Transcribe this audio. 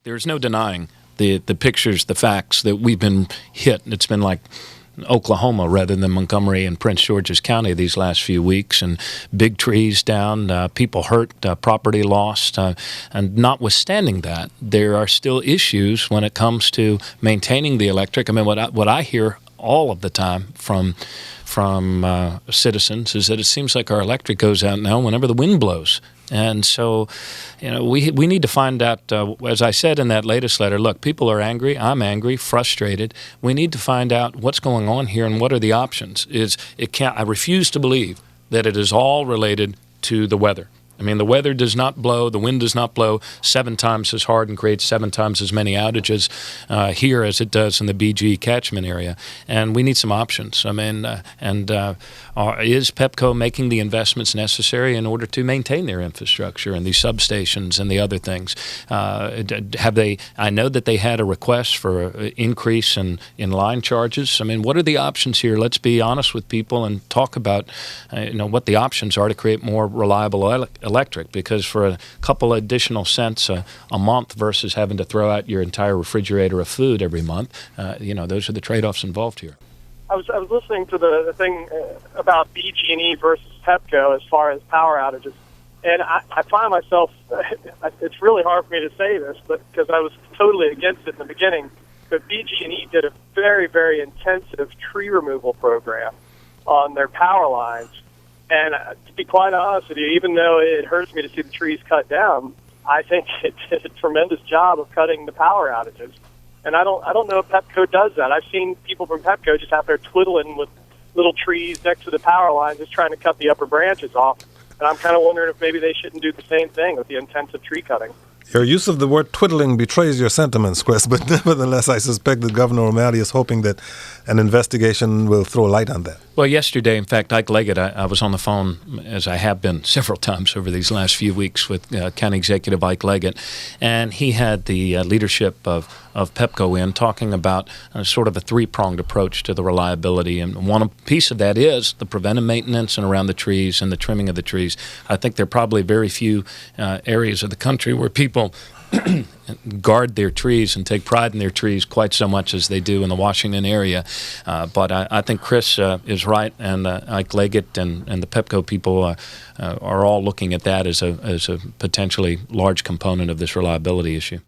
There's no denying the pictures, the facts that we've been hit. It's been like Oklahoma rather than Montgomery and Prince George's County these last few weeks, and big trees down, people hurt, property lost. And notwithstanding that, there are still issues when it comes to maintaining the electric. I mean, what I hear all of the time from citizens is that it seems like our electric goes out now whenever the wind blows. And so, we need to find out, as I said in that latest letter, look, people are angry, I'm angry, frustrated. We need to find out what's going on here and what are the options. I refuse to believe that it is all related to the weather. I mean, the weather does not blow, the wind does not blow 7 times as hard and create 7 times as many outages here as it does in the BG catchment area. And we need some options. I mean, is Pepco making the investments necessary in order to maintain their infrastructure and these substations and the other things? Have they? I know that they had a request for an increase in line charges. I mean, what are the options here? Let's be honest with people and talk about what the options are to create more reliable electric, because for a couple additional cents a month versus having to throw out your entire refrigerator of food every month, those are the trade-offs involved here. I was listening to the thing about BG&E versus Pepco as far as power outages, and I find myself, it's really hard for me to say this, but because I was totally against it in the beginning, but BG&E did a very, very intensive tree removal program on their power lines. And to be quite honest with you, even though it hurts me to see the trees cut down, I think it did a tremendous job of cutting the power outages. And I don't know if Pepco does that. I've seen people from Pepco just out there twiddling with little trees next to the power lines, just trying to cut the upper branches off. And I'm kind of wondering if maybe they shouldn't do the same thing with the intensive tree cutting. Your use of the word twiddling betrays your sentiments, Chris, but nevertheless, I suspect that Governor O'Malley is hoping that an investigation will throw light on that. Well, yesterday, in fact, Ike Leggett, I was on the phone, as I have been several times over these last few weeks, with County Executive Ike Leggett, and he had the leadership of Pepco in talking about sort of a 3-pronged approach to the reliability. And one piece of that is the preventive maintenance and around the trees and the trimming of the trees. I think there are probably very few areas of the country where people guard their trees and take pride in their trees quite so much as they do in the Washington area. But I think Chris is right, and Ike Leggett and the Pepco people are all looking at that as a potentially large component of this reliability issue.